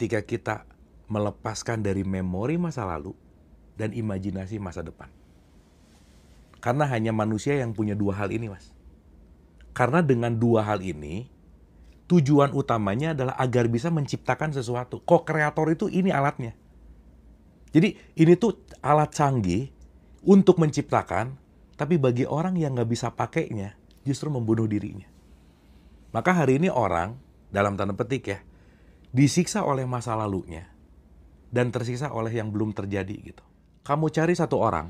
ketika kita melepaskan dari memori masa lalu dan imajinasi masa depan. Karena hanya manusia yang punya dua hal ini, Mas. Karena dengan dua hal ini, tujuan utamanya adalah agar bisa menciptakan sesuatu. Co-kreator itu ini alatnya. Jadi ini tuh alat canggih untuk menciptakan, tapi bagi orang yang nggak bisa pakainya, justru membunuh dirinya. Maka hari ini orang, dalam tanda petik ya, disiksa oleh masa lalunya dan tersiksa oleh yang belum terjadi gitu. Kamu cari satu orang,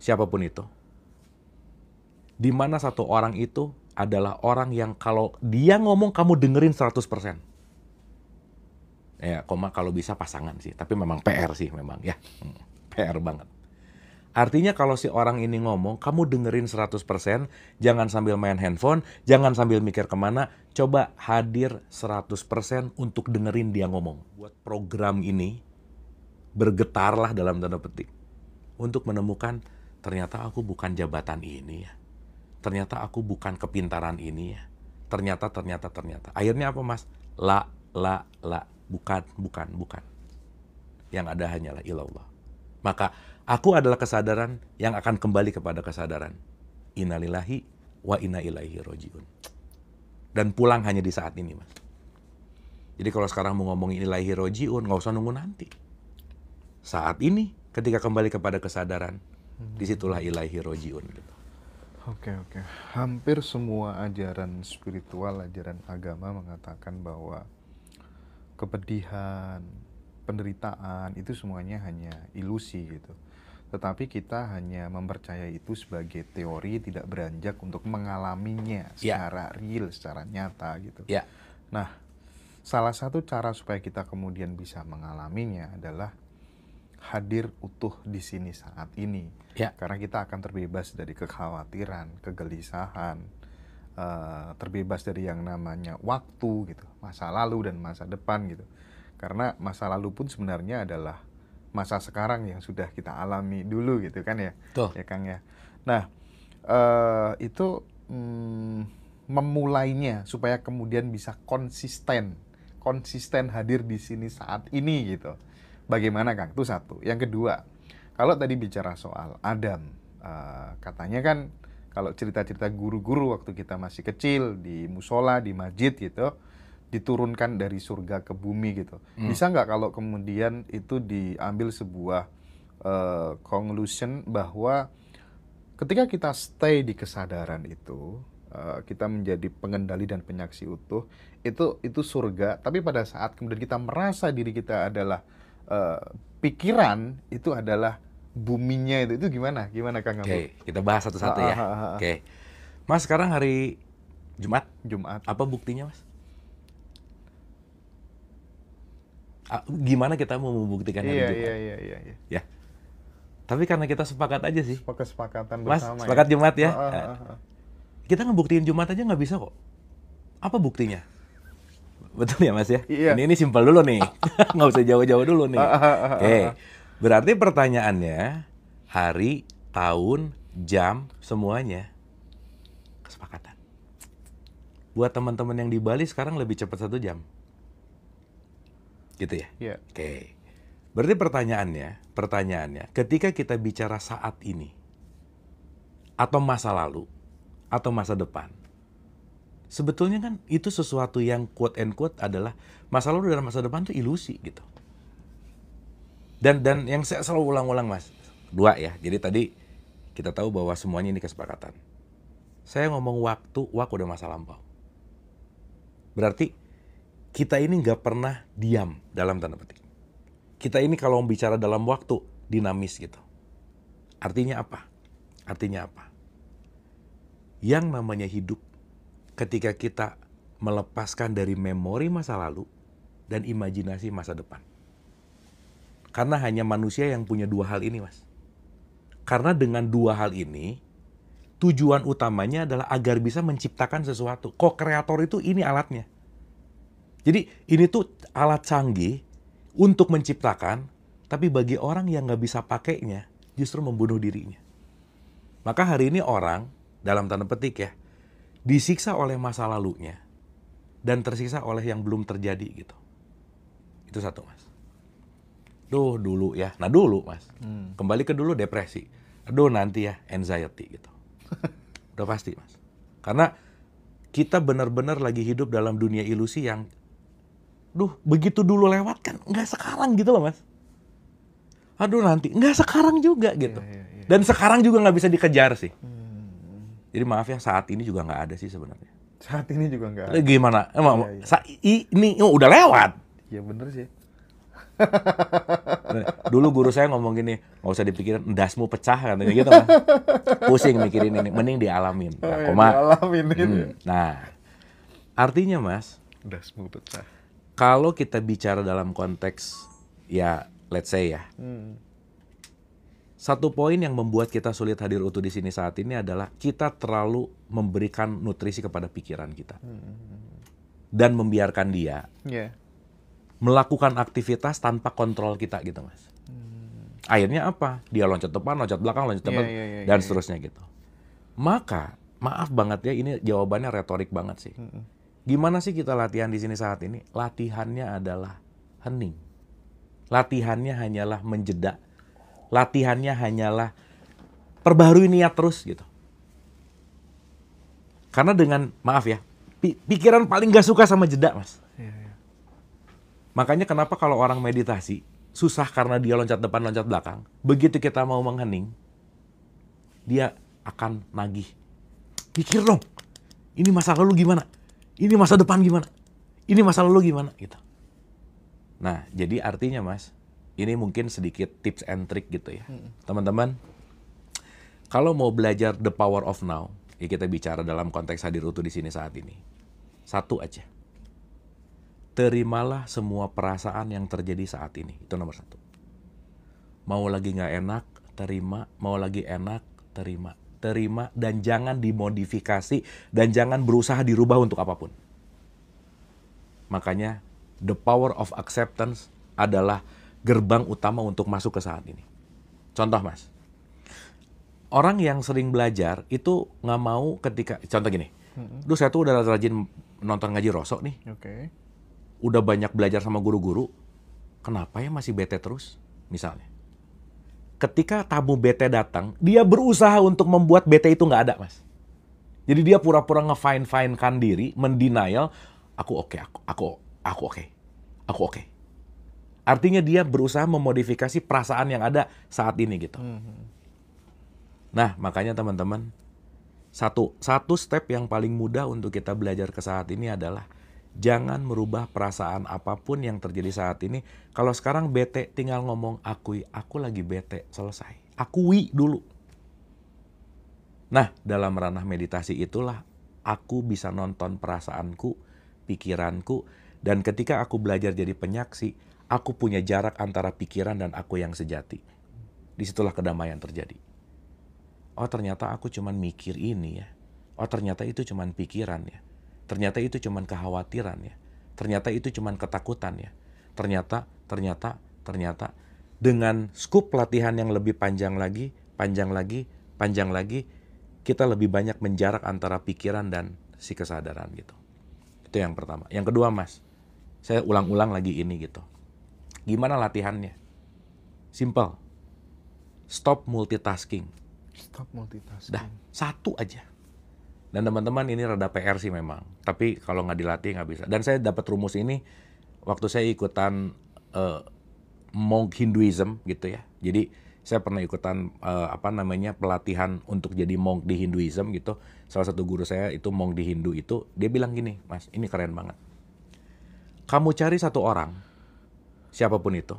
siapapun itu, di mana satu orang itu adalah orang yang kalau dia ngomong kamu dengerin 100%. Ya, kalau bisa pasangan sih, tapi memang PR sih memang ya. PR banget. Artinya kalau si orang ini ngomong, kamu dengerin 100%, jangan sambil main handphone, jangan sambil mikir kemana, coba hadir 100% untuk dengerin dia ngomong. Buat program ini, bergetarlah dalam tanda petik, untuk menemukan ternyata aku bukan jabatan ini ya. Ternyata aku bukan kepintaran ini ya. Ternyata. Akhirnya apa, Mas? La. Bukan. Yang ada hanyalah ilallah. Maka aku adalah kesadaran yang akan kembali kepada kesadaran. Innalillahi wa inna ilaihi rojiun. Dan pulang hanya di saat ini, Mas. Jadi kalau sekarang mau ngomongin ilaihi rojiun, nggak usah nunggu nanti. Saat ini, ketika kembali kepada kesadaran, disitulah ilaihi rojiun. Gitu. Oke. Hampir semua ajaran spiritual, ajaran agama mengatakan bahwa kepedihan, penderitaan itu semuanya hanya ilusi gitu. Tetapi kita hanya mempercayai itu sebagai teori, tidak beranjak untuk mengalaminya secara real, secara nyata gitu. Nah, salah satu cara supaya kita kemudian bisa mengalaminya adalah hadir utuh di sini saat ini. Karena kita akan terbebas dari kekhawatiran, kegelisahan, terbebas dari yang namanya waktu gitu, masa lalu dan masa depan gitu. Karena masa lalu pun sebenarnya adalah masa sekarang yang sudah kita alami dulu gitu kan ya. Ya Kang ya. Nah, itu memulainya supaya kemudian bisa konsisten hadir di sini saat ini gitu. Bagaimana Kang? Itu satu. Yang kedua, kalau tadi bicara soal Adam, katanya kan kalau cerita-cerita guru-guru waktu kita masih kecil di musola, di masjid gitu, diturunkan dari surga ke bumi gitu. Bisa nggak kalau kemudian itu diambil sebuah conclusion bahwa ketika kita stay di kesadaran itu, kita menjadi pengendali dan penyaksi utuh, itu surga. Tapi pada saat kemudian kita merasa diri kita adalah pikiran, itu adalah buminya itu gimana Kang? Oke, kita bahas satu-satu ya. Oke, Mas, sekarang hari Jumat. Apa buktinya, Mas? Gimana kita mau membuktikan hari Jumat? Iya. Ya. Tapi karena kita sepakat aja sih. Kesepakatan Mas, bersama. sepakat ya? Jumat ya. Kita ngebuktiin Jumat aja nggak bisa kok. Apa buktinya? Betul ya, Mas ya? Iya. Ini simpel dulu nih. Nggak usah jauh-jauh dulu nih. Oke. Berarti pertanyaannya, hari, tahun, jam, semuanya kesepakatan. Buat teman-teman yang di Bali sekarang lebih cepat 1 jam. Gitu ya? Iya. Oke. Berarti pertanyaannya, ketika kita bicara saat ini, atau masa lalu, atau masa depan, sebetulnya kan itu sesuatu yang quote and quote adalah masa lalu dan masa depan itu ilusi gitu. Dan yang saya selalu ulang-ulang, Mas, 2 ya. Jadi tadi kita tahu bahwa semuanya ini kesepakatan. Saya ngomong waktu udah masa lampau. Berarti kita ini nggak pernah diam dalam tanda petik. Kita ini kalau bicara dalam waktu dinamis gitu. Artinya apa? Yang namanya hidup ketika kita melepaskan dari memori masa lalu dan imajinasi masa depan. Karena hanya manusia yang punya 2 hal ini, Mas. Karena dengan 2 hal ini, tujuan utamanya adalah agar bisa menciptakan sesuatu. Co-kreator itu ini alatnya. Jadi ini tuh alat canggih untuk menciptakan, tapi bagi orang yang nggak bisa pakainya, justru membunuh dirinya. Maka hari ini orang, dalam tanda petik ya, disiksa oleh masa lalunya dan tersiksa oleh yang belum terjadi gitu. Itu satu, Mas. Duh, dulu ya. Nah, dulu, Mas. Kembali ke dulu depresi. Aduh, nanti ya anxiety gitu. Udah pasti, Mas. Karena kita benar-benar lagi hidup dalam dunia ilusi yang begitu dulu lewat kan nggak sekarang gitu loh, Mas. Aduh, nanti nggak sekarang juga gitu. Dan sekarang juga nggak bisa dikejar sih. Jadi maaf ya, saat ini juga nggak ada sih sebenarnya. Saat ini juga nggak ada. Gimana? Emang ini udah lewat. Iya bener sih. Dulu guru saya ngomong gini, nggak usah dipikirin, endasmu pecah katanya gitu, Mas. Pusing mikirin ini, mending dialamin. Dialamin ini. Nah, artinya, Mas, Endasmu pecah. kalau kita bicara dalam konteks ya, let's say ya, satu poin yang membuat kita sulit hadir utuh di sini saat ini adalah kita terlalu memberikan nutrisi kepada pikiran kita dan membiarkan dia melakukan aktivitas tanpa kontrol kita gitu, Mas. Akhirnya apa? Dia loncat depan, loncat belakang, loncat depan, dan seterusnya gitu. Maka, maaf banget ya, ini jawabannya retorik banget sih. Gimana sih kita latihan di sini saat ini? Latihannya adalah hening. Latihannya hanyalah menjeda. Latihannya hanyalah perbaharui niat terus gitu. Karena dengan, maaf ya, pikiran paling gak suka sama jeda, Mas. Makanya kenapa kalau orang meditasi, susah karena dia loncat depan, loncat belakang. Begitu kita mau menghening, dia akan nagih. Pikir dong, ini masa lalu gimana? Ini masa depan gimana? Ini masa lalu gimana? Gitu. Nah, jadi artinya, Mas, ini mungkin sedikit tips and trick gitu ya. Teman-teman, kalau mau belajar the power of now, ya kita bicara dalam konteks hadir utuh di sini saat ini. Satu aja. Terimalah semua perasaan yang terjadi saat ini. Itu nomor satu. Mau lagi nggak enak, terima. Mau lagi enak, terima. Terima dan jangan dimodifikasi dan jangan berusaha dirubah untuk apapun. Makanya the power of acceptance adalah gerbang utama untuk masuk ke saat ini. Contoh, Mas. Orang yang sering belajar itu nggak mau ketika, contoh gini. Saya tuh udah rajin nonton ngaji Rosok nih. Udah banyak belajar sama guru-guru, kenapa ya masih bete terus? Misalnya, ketika tamu bete datang, dia berusaha untuk membuat bete itu nggak ada, Mas. Jadi dia pura-pura nge-fine-finekan diri, mendenial, aku oke. Artinya dia berusaha memodifikasi perasaan yang ada saat ini gitu. Nah, makanya teman-teman, satu step yang paling mudah untuk kita belajar ke saat ini adalah jangan merubah perasaan apapun yang terjadi saat ini. Kalau sekarang bete, tinggal ngomong akui, aku lagi bete, selesai. Akui dulu. Nah, dalam ranah meditasi itulah aku bisa nonton perasaanku, pikiranku, dan ketika aku belajar jadi penyaksi, aku punya jarak antara pikiran dan aku yang sejati. Disitulah kedamaian terjadi. Oh, ternyata aku cuman mikir ini ya. Oh, ternyata itu cuman pikiran ya. Ternyata itu cuman kekhawatiran ya. Ternyata itu cuman ketakutan ya. Ternyata dengan skup latihan yang lebih panjang lagi, kita lebih banyak menjarak antara pikiran dan si kesadaran gitu. Itu yang pertama. Yang kedua, Mas, saya ulang-ulang lagi ini gitu. Gimana latihannya? Simple. Stop multitasking. Dah, satu aja. Dan teman-teman, ini rada PR sih memang. Tapi kalau nggak dilatih nggak bisa. Dan saya dapat rumus ini waktu saya ikutan monk Hinduism gitu ya. Jadi saya pernah ikutan pelatihan untuk jadi monk di Hinduism gitu. Salah satu guru saya itu monk di Hindu itu, dia bilang gini, Mas, ini keren banget. Kamu cari satu orang, siapapun itu,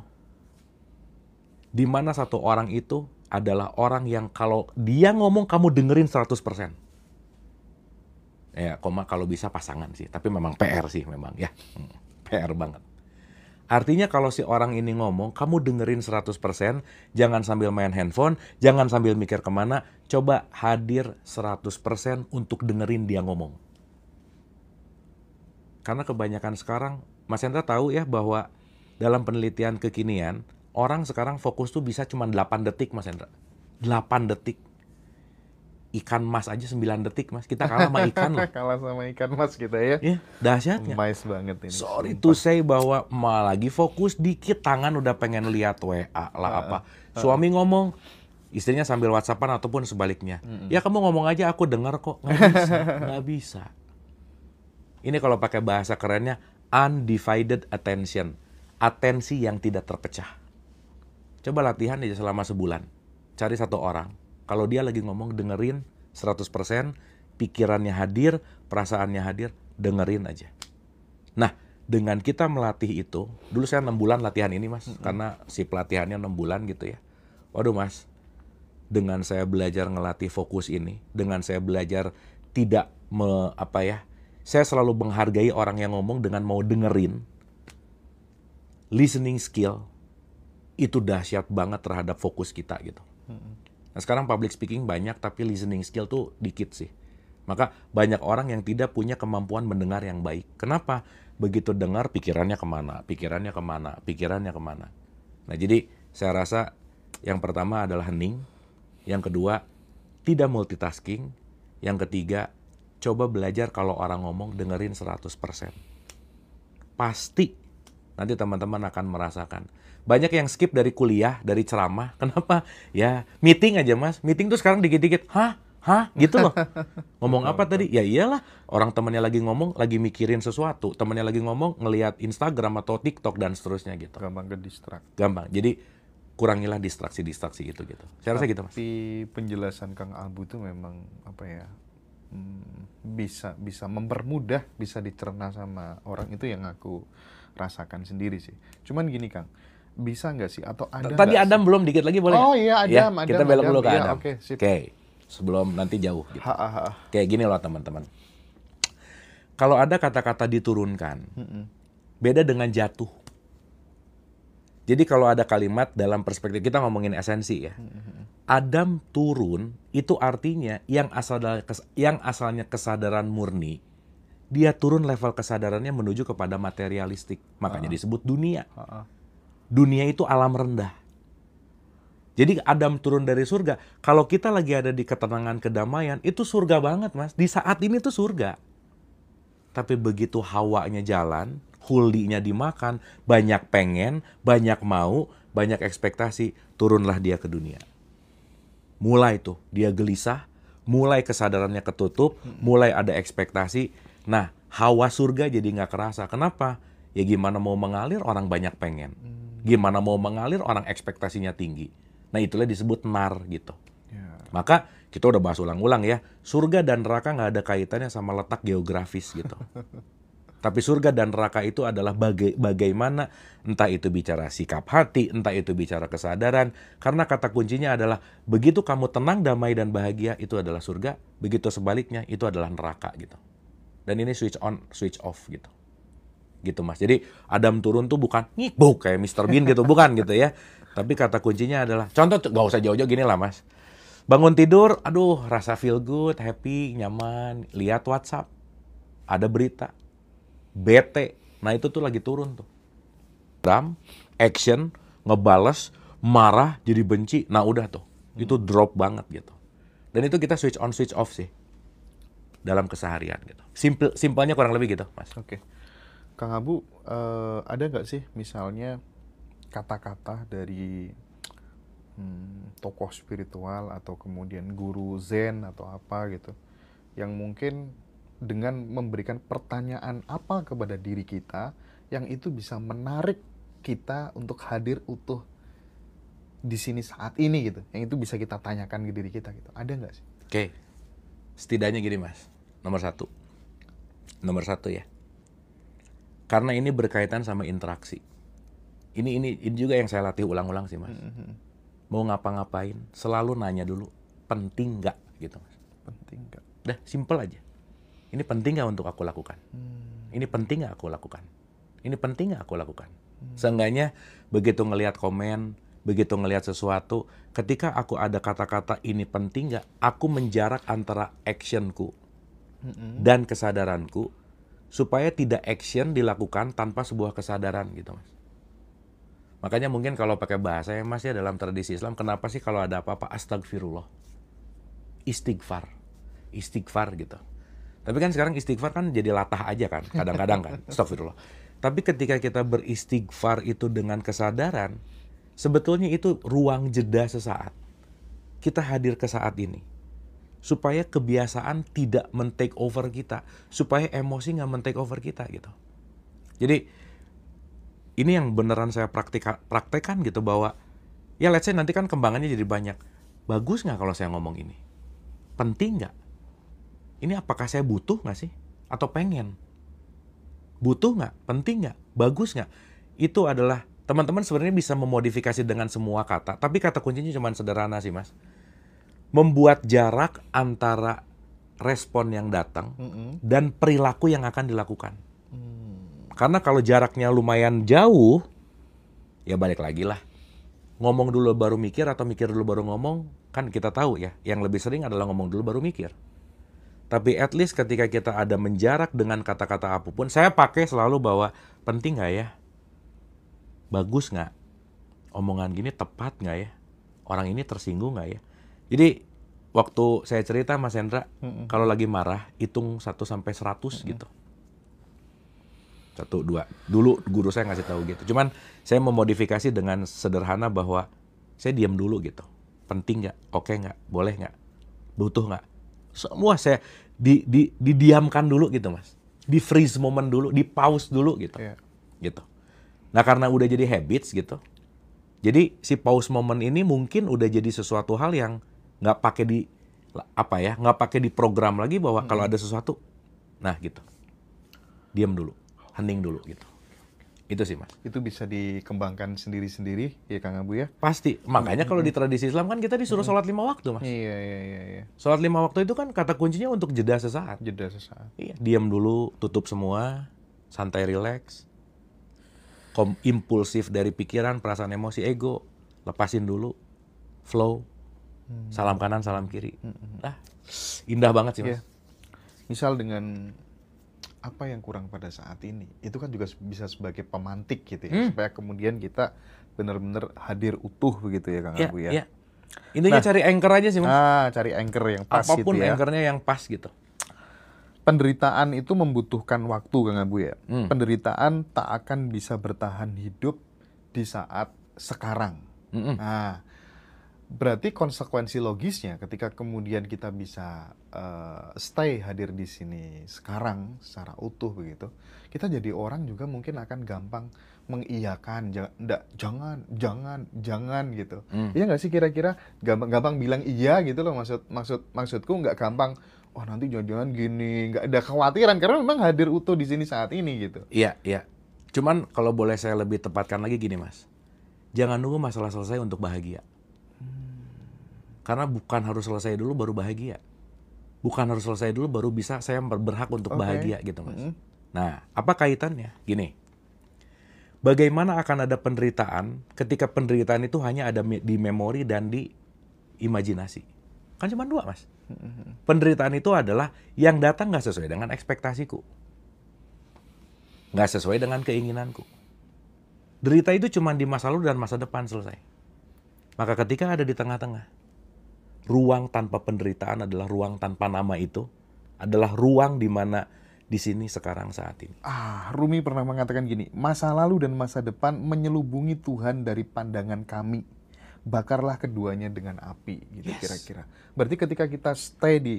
di mana satu orang itu adalah orang yang kalau dia ngomong kamu dengerin 100%. Ya, kalau bisa pasangan sih. Tapi memang PR sih memang ya. PR banget. Artinya kalau si orang ini ngomong, kamu dengerin 100%, jangan sambil main handphone, jangan sambil mikir kemana, coba hadir 100% untuk dengerin dia ngomong. Karena kebanyakan sekarang, Mas Hendra tahu ya bahwa dalam penelitian kekinian, orang sekarang fokus tuh bisa cuma 8 detik, Mas Hendra. 8 detik. ikan mas aja 9 detik mas. Kita kalah sama ikan loh. Kalah sama ikan mas kita ya. Ya, dahsyatnya. Nice banget ini. Sorry to say bahwa lagi fokus dikit, tangan udah pengen lihat WA lah apa. Suami ngomong, istrinya sambil WhatsAppan ataupun sebaliknya. Ya kamu ngomong aja, aku dengar kok. Nggak bisa, nggak bisa. Ini kalau pakai bahasa kerennya, undivided attention. Atensi yang tidak terpecah. Coba latihan aja selama sebulan. Cari satu orang. Kalau dia lagi ngomong, dengerin 100%, pikirannya hadir, perasaannya hadir, dengerin aja. Nah, dengan kita melatih itu, dulu saya 6 bulan latihan ini mas, karena si pelatihannya 6 bulan gitu ya. Waduh mas, dengan saya belajar ngelatih fokus ini, dengan saya belajar tidak saya selalu menghargai orang yang ngomong dengan mau dengerin. Listening skill itu dahsyat banget terhadap fokus kita gitu. Nah sekarang public speaking banyak, tapi listening skill tuh dikit sih. Maka banyak orang yang tidak punya kemampuan mendengar yang baik. Kenapa? Begitu dengar pikirannya kemana, pikirannya kemana, pikirannya kemana. Nah jadi saya rasa yang pertama adalah hening. Yang kedua, tidak multitasking. Yang ketiga, coba belajar kalau orang ngomong dengerin 100%. Pasti nanti teman-teman akan merasakan. Banyak yang skip dari kuliah, dari ceramah. Kenapa? Ya, meeting aja mas. Meeting tuh sekarang dikit-dikit. Hah? Gitu loh. Ngomong apa tadi? Ya iyalah. Orang temannya lagi ngomong, lagi mikirin sesuatu. Temannya lagi ngomong, ngelihat Instagram atau TikTok dan seterusnya gitu. Gampang ke distract. Gampang. Jadi, kurangilah distraksi-distraksi gitu. Saya rasa gitu mas. Tapi penjelasan Kang Abu tuh memang, bisa mempermudah, bisa dicerna sama orang, itu yang aku rasakan sendiri sih. Cuman gini Kang, bisa nggak sih atau ada tadi Adam sih? Belum dikit lagi boleh? Oh iya Adam, ya, kita belok dulu ke Adam. Oke, sebelum nanti jauh gitu. Kayak gini loh teman-teman. Kalau ada kata-kata diturunkan, beda dengan jatuh. Jadi kalau ada kalimat dalam perspektif kita ngomongin esensi ya. Adam turun itu artinya yang asalnya kesadaran murni, dia turun level kesadarannya menuju kepada materialistik. Makanya disebut dunia. Dunia itu alam rendah. Jadi Adam turun dari surga. Kalau kita lagi ada di ketenangan, kedamaian, itu surga banget mas. Di saat ini tuh surga. Tapi begitu hawanya jalan, huldinya dimakan, banyak pengen, banyak mau, banyak ekspektasi, turunlah dia ke dunia. Mulai tuh dia gelisah, mulai kesadarannya ketutup, mulai ada ekspektasi. Nah, hawa surga jadi nggak kerasa. Kenapa? Ya gimana mau mengalir orang banyak pengen. Gimana mau mengalir orang ekspektasinya tinggi. Nah itulah disebut nar gitu. Maka kita udah bahas ulang-ulang ya. Surga dan neraka nggak ada kaitannya sama letak geografis gitu. Tapi surga dan neraka itu adalah bagaimana, entah itu bicara sikap hati, entah itu bicara kesadaran. Karena kata kuncinya adalah begitu kamu tenang, damai, dan bahagia, itu adalah surga. Begitu sebaliknya, itu adalah neraka gitu. Dan ini switch on, switch off gitu. Gitu mas. Jadi Adam turun tuh bukan ngibuk kayak Mr. Bean gitu, bukan gitu ya. Tapi kata kuncinya adalah, contoh gak usah jauh-jauh gini lah mas. Bangun tidur, aduh rasa feel good, happy, nyaman. Lihat WhatsApp, ada berita. Bete, nah itu tuh lagi turun tuh. Action, ngebales, marah, jadi benci, nah udah tuh. Itu drop banget gitu. Dan itu kita switch on, switch off sih. Dalam keseharian gitu. Simpelnya kurang lebih gitu mas. Oke. Kang Abu, ada nggak sih misalnya kata-kata dari tokoh spiritual atau kemudian guru Zen atau apa gitu, yang mungkin dengan memberikan pertanyaan apa kepada diri kita yang itu bisa menarik kita untuk hadir utuh di sini saat ini gitu, yang itu bisa kita tanyakan ke diri kita gitu, ada nggak sih? Oke. Setidaknya gini mas, nomor satu ya, karena ini berkaitan sama interaksi. Ini juga yang saya latih ulang-ulang sih mas. Mau ngapa-ngapain selalu nanya dulu, penting nggak gitu mas. Penting nggak? Dah simple aja. Ini penting nggak untuk aku lakukan? Ini penting nggak aku lakukan? Ini penting nggak aku lakukan? Seenggaknya begitu ngelihat komen, begitu ngelihat sesuatu, ketika aku ada kata-kata ini penting nggak, aku menjarak antara actionku dan kesadaranku, supaya tidak action dilakukan tanpa sebuah kesadaran gitu mas. Makanya mungkin kalau pakai bahasa ya mas ya, dalam tradisi Islam, kenapa sih kalau ada apa-apa astagfirullah? istighfar. Istighfar gitu. Tapi kan sekarang istighfar kan jadi latah aja kan, kadang-kadang kan. Astagfirullah. Tapi ketika kita beristighfar itu dengan kesadaran, sebetulnya itu ruang jeda sesaat. Kita hadir ke saat ini. Supaya kebiasaan tidak men-take over kita. Supaya emosi nggak men-take over kita gitu. Jadi, ini yang beneran saya praktekkan gitu bahwa, ya let's say nanti kan kembangannya jadi banyak. Bagus nggak kalau saya ngomong ini? Penting nggak? Ini apakah saya butuh nggak sih? Atau pengen? Butuh nggak? Penting nggak? Bagus nggak? Itu adalah, teman-teman sebenarnya bisa memodifikasi dengan semua kata. Tapi kata kuncinya cuma sederhana sih mas. Membuat jarak antara respon yang datang dan perilaku yang akan dilakukan. Karena kalau jaraknya lumayan jauh, ya balik lagi lah. Ngomong dulu baru mikir atau mikir dulu baru ngomong, kan kita tahu ya, yang lebih sering adalah ngomong dulu baru mikir. Tapi at least ketika kita ada menjarak dengan kata-kata apapun, saya pakai selalu bahwa penting nggak ya? Bagus nggak? Omongan gini tepat nggak ya? Orang ini tersinggung nggak ya? Jadi waktu saya cerita Mas Hendra, kalau lagi marah, hitung 1-100 gitu. 1, 2. Dulu guru saya ngasih tahu gitu. Cuman saya memodifikasi dengan sederhana bahwa saya diam dulu gitu. Penting nggak? Oke nggak? Boleh nggak? Butuh nggak? Semua saya didiamkan dulu gitu mas. Di freeze moment dulu, di pause dulu gitu. Yeah. Gitu. Nah karena udah jadi habits gitu. Jadi si pause moment ini mungkin udah jadi sesuatu hal yang nggak pakai di nggak pakai di program lagi bahwa kalau ada sesuatu, nah gitu. Diam dulu. Hening dulu gitu. Itu sih mas. Itu bisa dikembangkan sendiri-sendiri ya Kang Abu ya? Pasti. Makanya kalau di tradisi Islam kan kita disuruh sholat 5 waktu mas. Iya. Sholat 5 waktu itu kan kata kuncinya untuk jeda sesaat. Jeda sesaat. Iya. Diam dulu, tutup semua, santai relax. Impulsif dari pikiran, perasaan, emosi, ego. Lepasin dulu. Flow. Salam kanan, salam kiri. Nah, indah banget sih mas. Iya. Misal dengan apa yang kurang pada saat ini, itu kan juga bisa sebagai pemantik gitu ya, supaya kemudian kita benar-benar hadir utuh begitu ya Kang Abu ya. Iya. Intinya cari anchor aja sih mas. Cari anchor yang pas apapun gitu ya. anchornya yang pas gitu. Penderitaan itu membutuhkan waktu Kang Abu ya. Penderitaan tak akan bisa bertahan hidup di saat sekarang. Nah, berarti konsekuensi logisnya ketika kemudian kita bisa stay hadir di sini sekarang secara utuh begitu, kita jadi orang juga mungkin akan gampang mengiyakan, jangan gitu. Iya nggak sih kira-kira gampang bilang iya gitu loh, maksudku nggak gampang. Oh nanti jangan-jangan gini, nggak ada kekhawatiran karena memang hadir utuh di sini saat ini gitu. Iya. Cuman kalau boleh saya lebih tepatkan lagi gini mas, jangan nunggu masalah selesai untuk bahagia. Karena bukan harus selesai dulu baru bahagia. Bukan harus selesai dulu baru bisa saya berhak untuk bahagia gitu mas. Nah, apa kaitannya? Gini, bagaimana akan ada penderitaan ketika penderitaan itu hanya ada di memori dan di imajinasi? Kan cuma 2 mas. Penderitaan itu adalah yang datang nggak sesuai dengan ekspektasiku. Nggak sesuai dengan keinginanku. Derita itu cuma di masa lalu dan masa depan selesai. Maka ketika ada di tengah-tengah, ruang tanpa penderitaan adalah ruang tanpa nama itu, adalah ruang di mana di sini sekarang saat ini. Rumi pernah mengatakan gini, masa lalu dan masa depan menyelubungi Tuhan dari pandangan kami. Bakarlah keduanya dengan api, gitu kira-kira. Berarti ketika kita stay di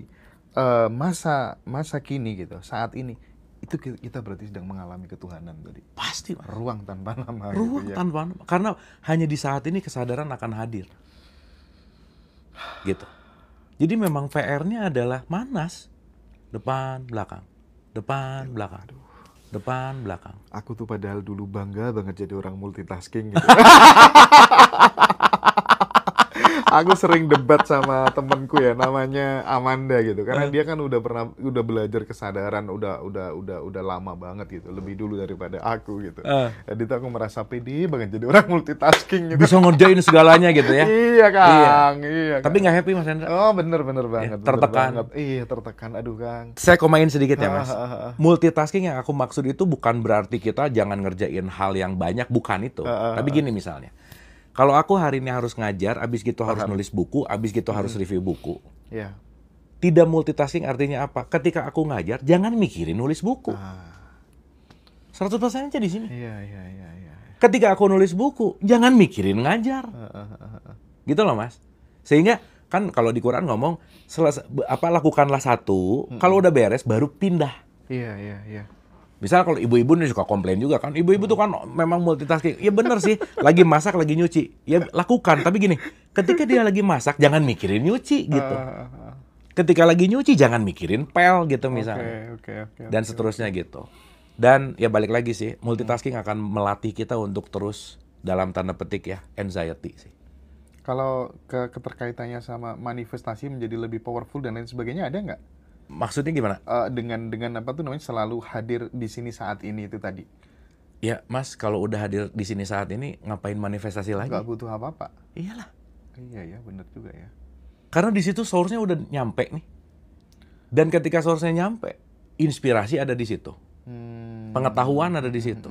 masa kini gitu, saat ini, itu kita berarti sedang mengalami ketuhanan tadi. Pasti, Mas. Ruang tanpa nama. Ruang gitu, ya. tanpa nama. Karena hanya di saat ini kesadaran akan hadir. Gitu. Jadi memang PR-nya adalah manas. Depan, belakang. Depan, belakang. Depan, belakang. Aku tuh padahal dulu bangga banget jadi orang multitasking gitu. Aku sering debat sama temenku ya, namanya Amanda gitu, karena dia kan udah belajar kesadaran, udah lama banget gitu, lebih dulu daripada aku gitu. Jadi tuh aku merasa pede banget jadi orang multitasking gitu. Bisa ngerjain segalanya gitu ya. Iya Kang, iya. Tapi nggak happy Mas Hendra. Oh bener banget. Tertekan. Iya tertekan, aduh Kang. Saya komain sedikit ya Mas. Multitasking yang aku maksud itu bukan berarti kita jangan ngerjain hal yang banyak, bukan itu. Tapi gini misalnya. Kalau aku hari ini harus ngajar, abis gitu harus nulis buku, abis gitu harus review buku. Iya. Tidak multitasking artinya apa? Ketika aku ngajar, jangan mikirin nulis buku. 100% aja di sini. Iya. Ketika aku nulis buku, jangan mikirin ngajar. Gitu loh, Mas. Sehingga kan kalau di Quran ngomong lakukanlah satu, kalau udah beres baru pindah. Iya. Misal kalau ibu-ibu nih suka komplain juga kan, ibu-ibu tuh kan memang multitasking. Ya bener sih, lagi masak, lagi nyuci. Ya lakukan, tapi gini, ketika dia lagi masak jangan mikirin nyuci gitu. Ketika lagi nyuci jangan mikirin pel gitu misalnya. Oke. Dan seterusnya gitu. Dan ya balik lagi sih, multitasking akan melatih kita untuk terus dalam tanda petik ya, anxiety sih. Kalau keterkaitannya sama manifestasi menjadi lebih powerful dan lain sebagainya, ada nggak? Maksudnya gimana? Dengan apa tuh namanya, selalu hadir di sini saat ini itu tadi. Ya Mas, kalau udah hadir di sini saat ini, ngapain manifestasi lagi? Nggak butuh apa-apa. Iyalah. Iya, bener juga ya. Karena di situ source-nya udah nyampe nih. Dan ketika source-nya nyampe, inspirasi ada di situ. Pengetahuan ada di situ.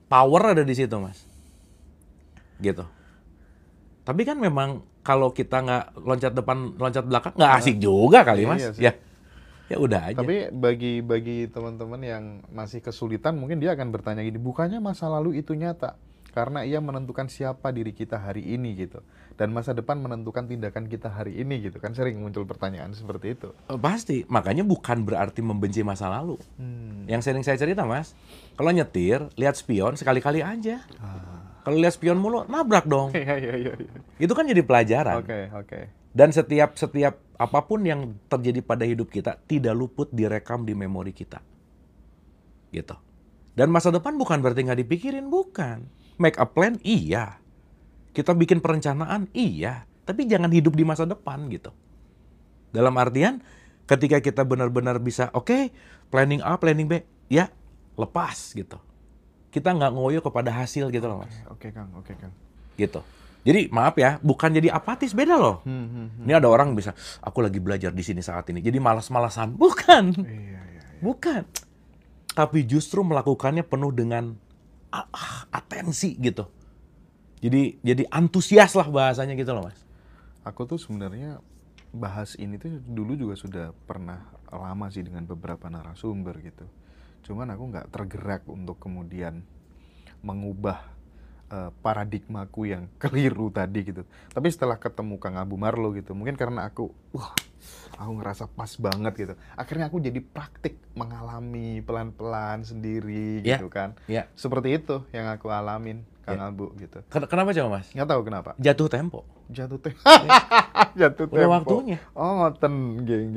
Power ada di situ, Mas. Gitu. Tapi kan memang kalau kita nggak loncat depan, loncat belakang, nggak asik juga kali, Mas. Iya Ya udah aja. Tapi bagi teman-teman yang masih kesulitan, mungkin dia akan bertanya gini, bukannya masa lalu itu nyata? Karena ia menentukan siapa diri kita hari ini gitu. Dan masa depan menentukan tindakan kita hari ini gitu. Kan sering muncul pertanyaan seperti itu. Pasti. Makanya bukan berarti membenci masa lalu. Yang sering saya cerita, Mas, kalau nyetir, lihat spion sekali-kali aja. Kalau lihat spion mulu, nabrak dong. Iya. Itu kan jadi pelajaran. Oke. Dan setiap apapun yang terjadi pada hidup kita tidak luput direkam di memori kita. Gitu. Dan masa depan bukan berarti nggak dipikirin, bukan. Make a plan, iya. Kita bikin perencanaan, iya. Tapi jangan hidup di masa depan gitu. Dalam artian, ketika kita benar-benar bisa, oke, planning A, planning B, ya lepas gitu. Kita nggak ngoyo kepada hasil gitu loh, Mas. Oke, Kang. Gitu. Jadi maaf ya, bukan jadi apatis, beda loh. Ini ada orang bisa, aku lagi belajar di sini saat ini, jadi malas-malasan. Bukan. Iya. Bukan. Tapi justru melakukannya penuh dengan atensi gitu. Jadi antusias lah bahasanya gitu loh, Mas. Aku tuh sebenarnya bahas ini tuh dulu juga sudah pernah lama sih dengan beberapa narasumber gitu. Cuman aku nggak tergerak untuk kemudian mengubah paradigmaku yang keliru tadi gitu. Tapi setelah ketemu Kang Abu Marlo gitu, mungkin karena aku ngerasa pas banget gitu. Akhirnya aku jadi praktik mengalami pelan-pelan sendiri gitu kan. Seperti itu yang aku alamin, Kang Abu gitu. Kenapa coba, Mas? Nggak tahu kenapa. Jatuh tempo. Jatuh Udah tempo. waktunya. Oh, ngoten, geng.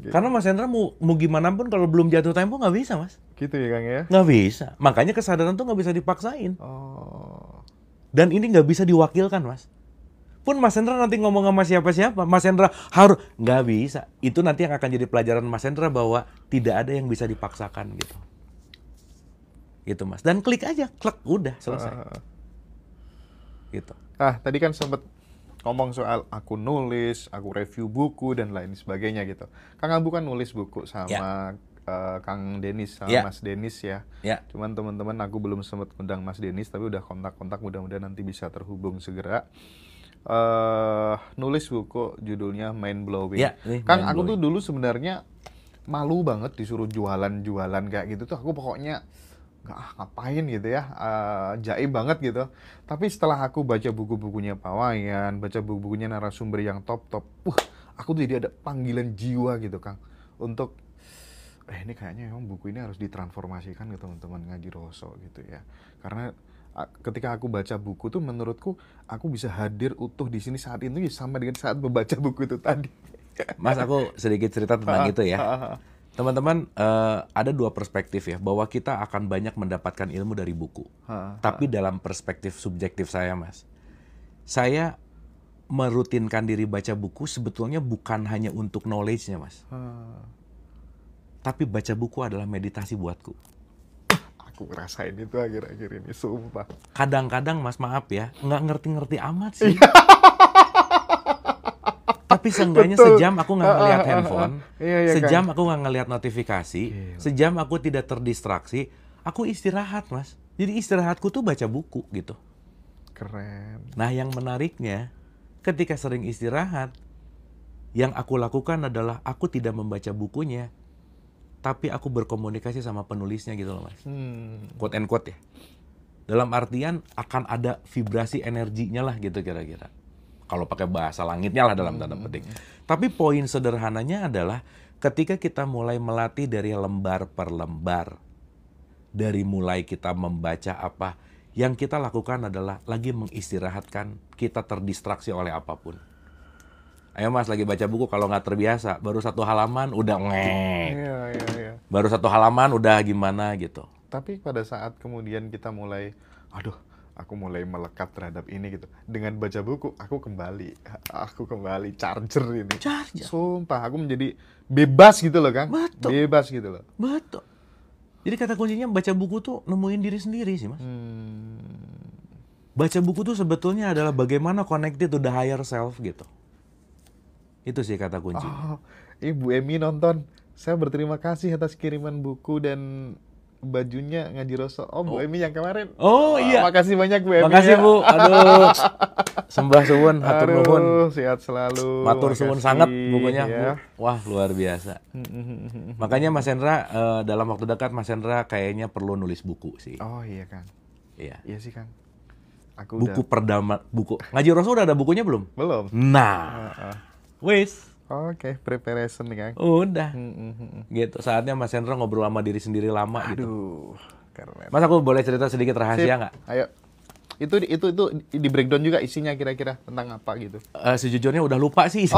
Karena Mas Hendra mau gimana pun kalau belum jatuh tempo nggak bisa, Mas. Gitu ya, Kang ya? Nggak bisa. Makanya kesadaran tuh nggak bisa dipaksain. Oh. Dan ini nggak bisa diwakilkan, Mas. Pun Mas Hendra nanti ngomong sama siapa-siapa, Mas Hendra harus, nggak bisa. Itu nanti yang akan jadi pelajaran Mas Hendra bahwa tidak ada yang bisa dipaksakan gitu. Gitu, Mas. Dan klik aja, udah selesai. Gitu. Tadi kan sempat ngomong soal aku nulis, aku review buku dan lain sebagainya gitu. Kang Abu kan nulis buku sama Kang Denis sama Mas Denis ya. Cuman teman-teman aku belum sempat undang Mas Denis, tapi udah kontak-kontak, mudah-mudahan nanti bisa terhubung segera. Nulis buku judulnya Mind Blowing. Kang, aku tuh dulu sebenarnya malu banget disuruh jualan kayak gitu tuh. Aku pokoknya ngapain gitu ya, jaim banget gitu. Tapi setelah aku baca buku-bukunya Pak Wayan, baca buku-bukunya narasumber yang top-top, aku tuh jadi ada panggilan jiwa gitu, Kang, untuk ini kayaknya memang buku ini harus ditransformasikan ke teman-teman ngaji Roso gitu ya. Karena ketika aku baca buku tuh menurutku aku bisa hadir utuh di sini saat ini sama dengan saat membaca buku itu tadi. Mas, aku sedikit cerita tentang itu ya. Teman-teman, ada dua perspektif ya, bahwa kita akan banyak mendapatkan ilmu dari buku. Tapi dalam perspektif subjektif saya, Mas, saya merutinkan diri baca buku sebetulnya bukan hanya untuk knowledge-nya, Mas. Tapi baca buku adalah meditasi buatku. Aku ngerasain itu akhir-akhir ini, sumpah. Kadang-kadang, Mas, maaf ya, nggak ngerti-ngerti amat sih. Tapi seenggaknya sejam aku nggak ngeliat handphone, sejam aku nggak ngeliat notifikasi, sejam aku tidak terdistraksi, aku istirahat, Mas. Jadi istirahatku tuh baca buku gitu. Keren. Nah, yang menariknya, ketika sering istirahat, Yang aku lakukan adalah aku tidak membaca bukunya, tapi aku berkomunikasi sama penulisnya gitu loh Mas. Quote and quote ya. Dalam artian akan ada vibrasi energinya lah gitu kira-kira. Kalau pakai bahasa langitnya lah dalam tanda petik. Tapi poin sederhananya adalah ketika kita mulai melatih dari lembar per lembar, dari mulai kita membaca apa, yang kita lakukan adalah lagi mengistirahatkan, kita terdistraksi oleh apapun. Ayo Mas, lagi baca buku kalau nggak terbiasa, baru 1 halaman udah ngek. Iya. Baru 1 halaman udah gimana gitu. Tapi pada saat kemudian kita mulai, aduh, aku mulai melekat terhadap ini gitu. Dengan baca buku, aku kembali charger ini. Charger. Sumpah, aku menjadi bebas gitu loh, Kang. Betul. Bebas gitu loh. Betul. Jadi kata kuncinya baca buku tuh nemuin diri sendiri sih Mas. Baca buku tuh sebetulnya adalah bagaimana connected to the higher self gitu. Itu sih kata kunci. Oh, Ibu Emi nonton. Saya berterima kasih atas kiriman buku dan bajunya ngaji Rasul. Oh, Bu Emi yang kemarin. Oh iya. Makasih banyak Bu Emi. Makasih ya. Bu. Aduh. Sembah suwun, hatur nuhun. Aduh, sehat selalu. Matur suwun Makasih, sangat bukunya ya. Bu. Wah, luar biasa. Makanya Mas Hendra dalam waktu dekat Mas Hendra kayaknya perlu nulis buku sih. Oh iya, Kang. Iya. Iya sih, Kang. Aku Buku udah perdama, buku. Ngaji Rasul udah ada bukunya belum? belum. Nah. Wis. Oke, preparation nih, Kang. Udah. Gitu. Saatnya Mas Hendra ngobrol sama diri sendiri lama gitu. Aduh, keren. Mas, aku boleh cerita sedikit Sip. rahasia nggak? Ayo. Itu di breakdown juga isinya kira-kira tentang apa gitu. Sejujurnya udah lupa sih.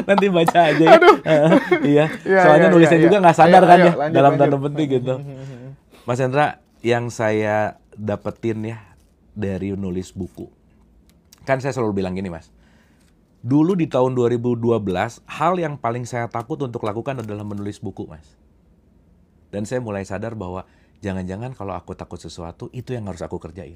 Nanti baca aja ya. Iya. Iya, Soalnya iya, nulisnya iya. juga nggak sadar Ayo, kan ayo, ya. lanjut, Dalam lanjut. tanda petik gitu. Mas Hendra, yang saya dapetin ya dari nulis buku. Kan saya selalu bilang gini Mas. Dulu di tahun 2012, hal yang paling saya takut untuk lakukan adalah menulis buku Mas. Dan saya mulai sadar bahwa jangan-jangan kalau aku takut sesuatu, itu yang harus aku kerjain.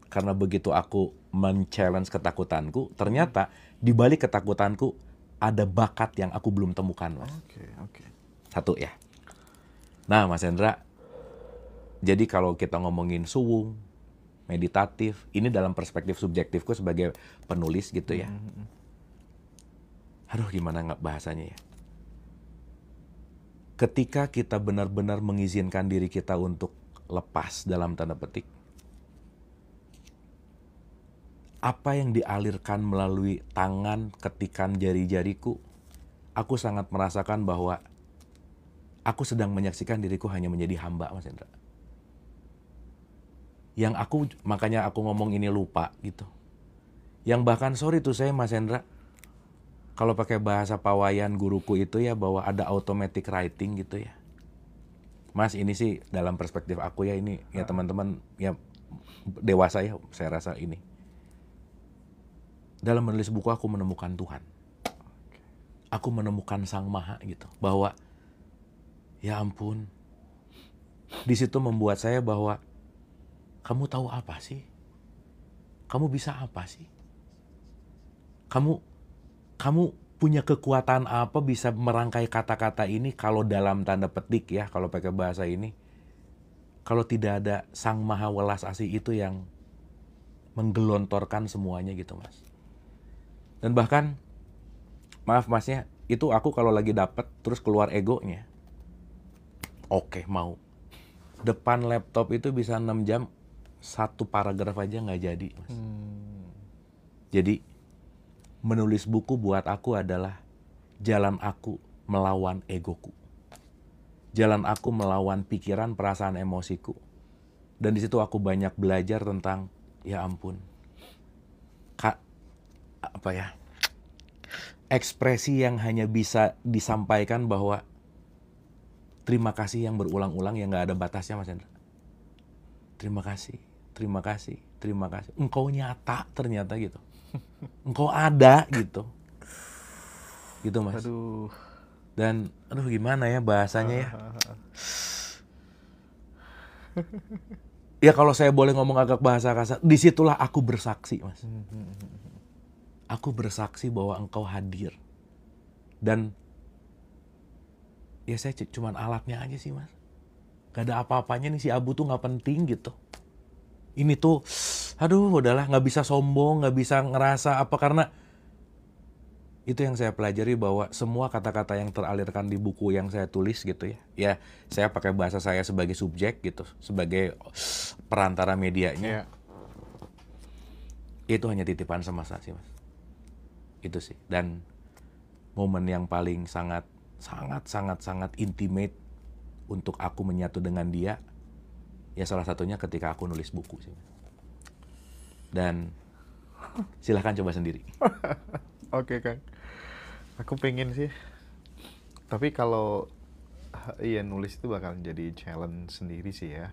Karena begitu aku men-challenge ketakutanku, ternyata di balik ketakutanku ada bakat yang aku belum temukan Mas. Oke. Satu ya. Nah Mas Hendra, jadi kalau kita ngomongin suwung, meditatif, ini dalam perspektif subjektifku sebagai penulis gitu ya. Aduh gimana nggak bahasanya ya. Ketika kita benar-benar mengizinkan diri kita untuk lepas dalam tanda petik, apa yang dialirkan melalui tangan, ketikan jari-jariku, aku sangat merasakan bahwa aku sedang menyaksikan diriku hanya menjadi hamba Mas Hendra. Yang makanya aku ngomong ini lupa gitu. Yang bahkan sorry tuh saya Mas Hendra, kalau pakai bahasa pawayan guruku itu ya bahwa ada automatic writing gitu ya. Mas ini sih dalam perspektif aku ya ini ya teman-teman ya dewasa ya saya rasa ini. Dalam menulis buku aku menemukan Tuhan. Aku menemukan Sang Maha gitu. Bahwa ya ampun. Di situ membuat saya bahwa kamu tahu apa sih? Kamu bisa apa sih? Kamu punya kekuatan apa bisa merangkai kata-kata ini kalau dalam tanda petik ya, kalau pakai bahasa ini. Kalau tidak ada Sang Maha Welas Asih itu yang menggelontorkan semuanya gitu Mas. Dan bahkan, maaf Masnya, itu aku kalau lagi dapet terus keluar egonya. Oke, mau. Depan laptop itu bisa 6 jam, 1 paragraf aja nggak jadi Mas. Jadi, menulis buku buat aku adalah jalan aku melawan egoku. Jalan aku melawan pikiran, perasaan, emosiku. Dan di situ aku banyak belajar tentang, ya ampun, ekspresi yang hanya bisa disampaikan bahwa terima kasih yang berulang-ulang yang nggak ada batasnya Mas Hendra. Terima kasih, terima kasih, terima kasih. Engkau nyata ternyata gitu. Engkau ada gitu. Gitu Mas. Aduh. Dan aduh gimana ya bahasanya ya. Ya kalau saya boleh ngomong agak bahasa kasar, disitulah aku bersaksi Mas. Aku bersaksi bahwa engkau hadir. Dan ya saya cuman alatnya aja sih Mas. Gak ada apa-apanya nih si Abu tuh gak penting gitu. Ini tuh aduh udahlah, nggak bisa sombong, nggak bisa ngerasa apa, karena itu yang saya pelajari bahwa semua kata-kata yang teralirkan di buku yang saya tulis gitu ya, ya saya pakai bahasa saya sebagai subjek gitu, sebagai perantara medianya, Iya. itu hanya titipan semesta sih mas, itu sih. Dan momen yang paling sangat intimate untuk aku menyatu dengan dia, ya salah satunya ketika aku nulis buku sih. Dan silahkan coba sendiri. Oke, Kang. Aku pengen sih. Tapi kalau iya nulis itu bakal jadi challenge sendiri sih ya.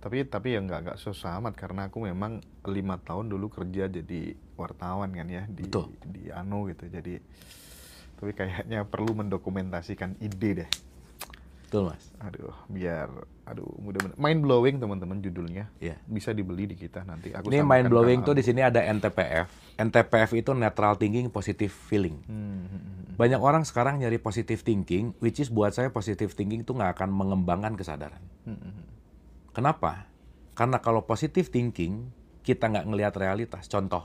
Tapi ya nggak susah amat karena aku memang 5 tahun dulu kerja jadi wartawan kan ya Betul. di Anu gitu. Jadi tapi kayaknya perlu mendokumentasikan ide deh. Betul mas. Aduh, mudah-mudahan mind blowing teman-teman judulnya. Iya. Bisa dibeli di kita nanti. Aku Ini sampaikan mind blowing ke tuh di Abu. sini ada NTPF. NTPF itu Neutral Thinking Positive Feeling. Banyak orang sekarang nyari positive thinking, which is buat saya positive thinking itu nggak akan mengembangkan kesadaran. Kenapa? Karena kalau positive thinking, kita nggak ngelihat realitas. Contoh,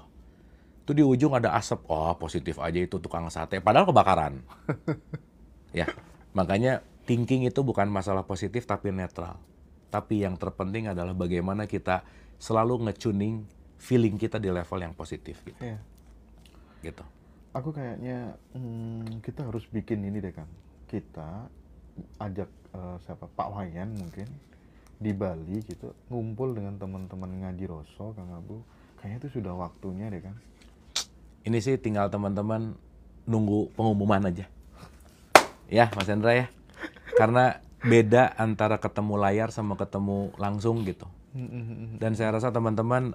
itu di ujung ada asap, oh positif aja itu tukang sate, padahal kebakaran. Ya, makanya thinking itu bukan masalah positif tapi netral. Tapi yang terpenting adalah bagaimana kita selalu nge-tuning feeling kita di level yang positif gitu. Iya. Gitu. Aku kayaknya kita harus bikin ini deh Kang. Kita ajak siapa Pak Wayan mungkin di Bali gitu ngumpul dengan teman-teman ngaji Roso Kang Abu. Kayaknya itu sudah waktunya deh Kang. Ini sih tinggal teman-teman nunggu pengumuman aja. Ya Mas Hendra ya. Karena beda antara ketemu layar sama ketemu langsung gitu. Dan saya rasa teman-teman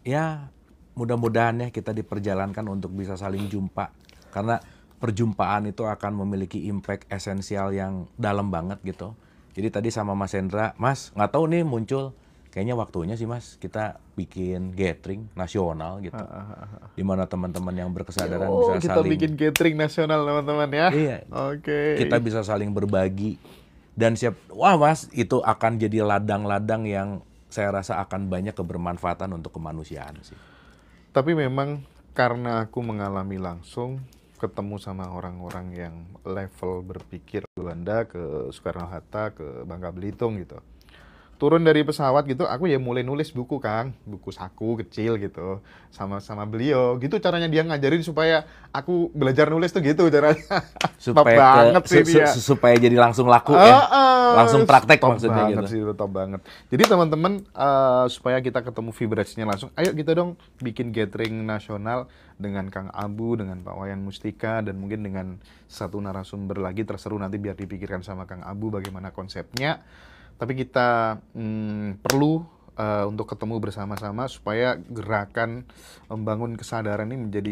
ya mudah-mudahan ya kita diperjalankan untuk bisa saling jumpa. Karena perjumpaan itu akan memiliki impact esensial yang dalam banget gitu. Jadi tadi sama Mas Hendra, Mas nggak tahu nih muncul, kayaknya waktunya sih Mas kita bikin gathering nasional gitu. Di mana teman-teman yang berkesadaran bisa kita saling... bikin gathering nasional teman-teman ya. Iya. Oke. Kita bisa saling berbagi. Dan wah Mas, itu akan jadi ladang-ladang yang saya rasa akan banyak kebermanfaatan untuk kemanusiaan sih. Tapi memang karena aku mengalami langsung ketemu sama orang-orang yang level berpikir Belanda ke Soekarno-Hatta ke Bangka Belitung gitu. Turun dari pesawat gitu, aku ya mulai nulis buku Kang, buku saku kecil gitu, sama beliau. Gitu caranya dia ngajarin supaya aku belajar nulis tuh gitu caranya. Supaya jadi langsung laku ya, langsung praktek maksudnya gitu. Top banget. Jadi teman-teman supaya kita ketemu vibrasinya langsung, ayo kita dong bikin gathering nasional dengan Kang Abu, dengan Pak Wayan Mustika, dan mungkin dengan satu narasumber lagi terseru nanti biar dipikirkan sama Kang Abu bagaimana konsepnya. Tapi kita perlu untuk ketemu bersama-sama supaya gerakan membangun kesadaran ini menjadi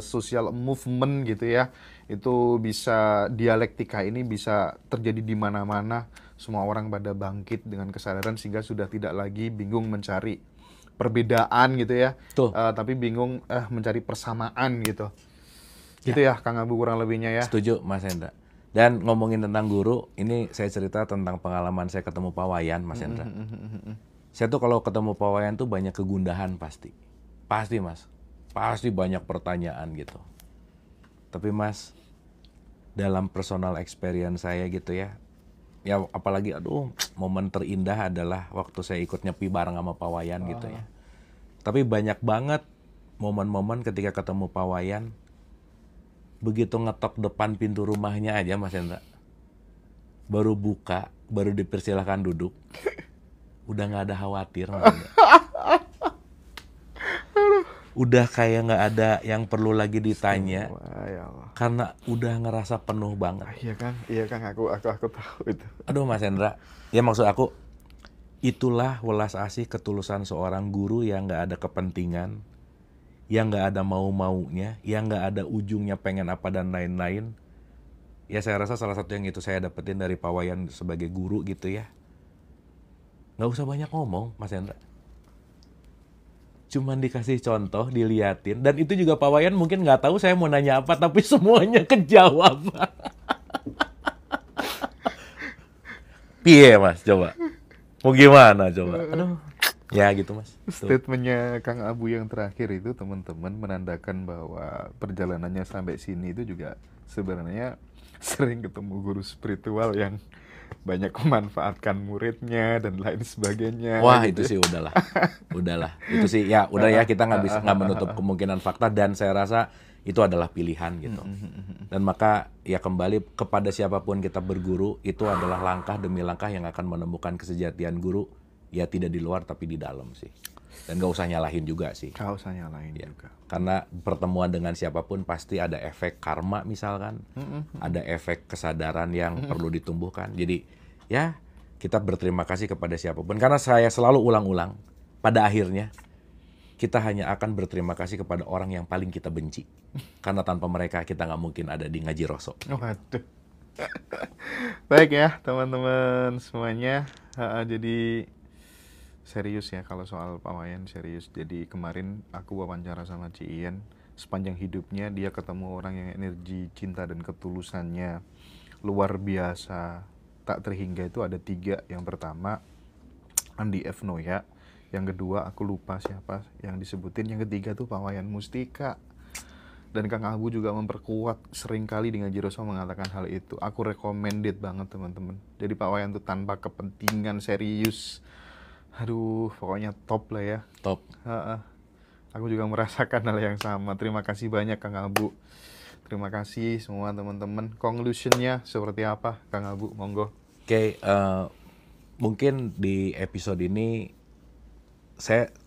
social movement gitu ya. Itu bisa, dialektika ini bisa terjadi di mana-mana. Semua orang pada bangkit dengan kesadaran sehingga sudah tidak lagi bingung mencari perbedaan gitu ya. Tapi bingung mencari persamaan gitu. Gitu ya Kang Abu kurang lebihnya ya. Setuju Mas Hendra. Dan ngomongin tentang guru, ini saya cerita tentang pengalaman saya ketemu Pak Wayan, Mas Hendra. Saya tuh kalau ketemu Pak Wayan tuh banyak kegundahan pasti. Pasti Mas. Pasti banyak pertanyaan gitu. Tapi Mas, dalam personal experience saya gitu ya, ya apalagi momen terindah adalah waktu saya ikut nyepi bareng sama Pak Wayan gitu ya. Tapi banyak banget momen-momen ketika ketemu Pak Wayan, begitu ngetok depan pintu rumahnya aja Mas Hendra, baru buka, baru dipersilahkan duduk, udah nggak ada khawatir Mas Hendra. Udah kayak nggak ada yang perlu lagi ditanya, karena udah ngerasa penuh banget. Iya Kang, aku tahu itu. Aduh Mas Hendra, ya maksud aku, itulah welas asih ketulusan seorang guru yang nggak ada kepentingan, yang nggak ada mau-maunya, yang nggak ada ujungnya pengen apa dan lain-lain. Ya saya rasa salah satu yang itu saya dapetin dari Pak Wayan sebagai guru gitu ya. Nggak usah banyak ngomong Mas Hendra. Cuman dikasih contoh, diliatin. Dan itu juga Pak Wayan mungkin nggak tahu saya mau nanya apa, tapi semuanya kejawab. Piye Mas, coba. Mau gimana coba? Aduh. Ya gitu Mas. Betul. Statementnya Kang Abu yang terakhir itu teman-teman menandakan bahwa perjalanannya sampai sini itu juga sebenarnya sering ketemu guru spiritual yang banyak memanfaatkan muridnya dan lain sebagainya Wah itu gitu. sih udahlah. Itu sih ya udah ya kita nggak menutup kemungkinan fakta dan saya rasa itu adalah pilihan gitu. Dan maka ya kembali kepada siapapun kita berguru itu adalah langkah demi langkah yang akan menemukan kesejatian guru ya tidak di luar tapi di dalam sih. Dan gak usah nyalahin juga sih. Gak usah nyalain Ya, juga. karena pertemuan dengan siapapun pasti ada efek karma misalkan, ada efek kesadaran yang perlu ditumbuhkan. Jadi ya kita berterima kasih kepada siapapun. Karena saya selalu ulang-ulang, pada akhirnya kita hanya akan berterima kasih kepada orang yang paling kita benci. Karena tanpa mereka kita nggak mungkin ada di Ngaji Roso. Waduh. Baik ya teman-teman semuanya. Jadi serius ya kalau soal pawayan serius. Jadi kemarin aku wawancara sama Ci Ian. Sepanjang hidupnya dia ketemu orang yang energi cinta dan ketulusannya luar biasa, tak terhingga. Itu ada 3. Yang pertama Andi F. Noya. Yang kedua aku lupa siapa yang disebutin. Yang ketiga tuh Pawayan Mustika. Dan Kang Abu juga memperkuat seringkali di Ngaji Roso mengatakan hal itu. Aku recommended banget teman-teman. Jadi Pawayan tuh tanpa kepentingan serius. Aduh, pokoknya top lah ya. Top. Aku juga merasakan hal yang sama. Terima kasih banyak Kang Abu. Terima kasih semua teman-teman. Conclusionnya seperti apa Kang Abu? Monggo. Oke, mungkin di episode ini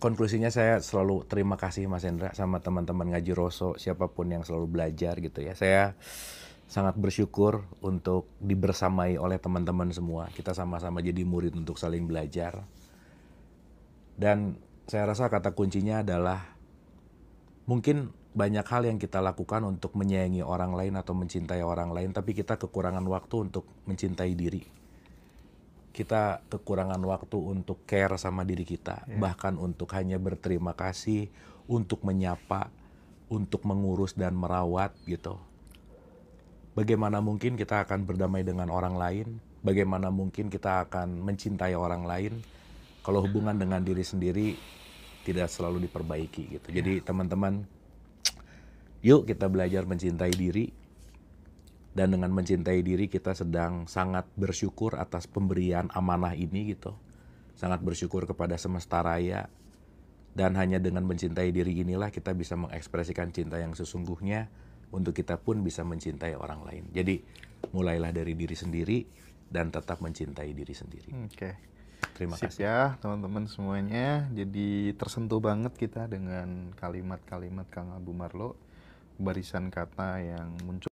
konklusinya saya selalu terima kasih Mas Hendra sama teman-teman Ngaji Roso, siapapun yang selalu belajar gitu ya. Saya sangat bersyukur untuk dibersamai oleh teman-teman semua. Kita sama-sama jadi murid untuk saling belajar. Dan saya rasa kata kuncinya adalah mungkin banyak hal yang kita lakukan untuk menyayangi orang lain atau mencintai orang lain, tapi kita kekurangan waktu untuk mencintai diri. Kita kekurangan waktu untuk care sama diri kita, bahkan untuk hanya berterima kasih, untuk menyapa, untuk mengurus dan merawat gitu. Bagaimana mungkin kita akan berdamai dengan orang lain? Bagaimana mungkin kita akan mencintai orang lain kalau hubungan dengan diri sendiri tidak selalu diperbaiki gitu. Jadi teman-teman, yuk kita belajar mencintai diri. Dan dengan mencintai diri kita sedang sangat bersyukur atas pemberian amanah ini gitu. Sangat bersyukur kepada semesta raya. Dan hanya dengan mencintai diri inilah kita bisa mengekspresikan cinta yang sesungguhnya untuk kita pun bisa mencintai orang lain. Jadi mulailah dari diri sendiri dan tetap mencintai diri sendiri. Oke. Terima Sip kasih. ya teman-teman semuanya. Jadi tersentuh banget kita dengan kalimat-kalimat Kang Abu Marlo. Barisan kata yang muncul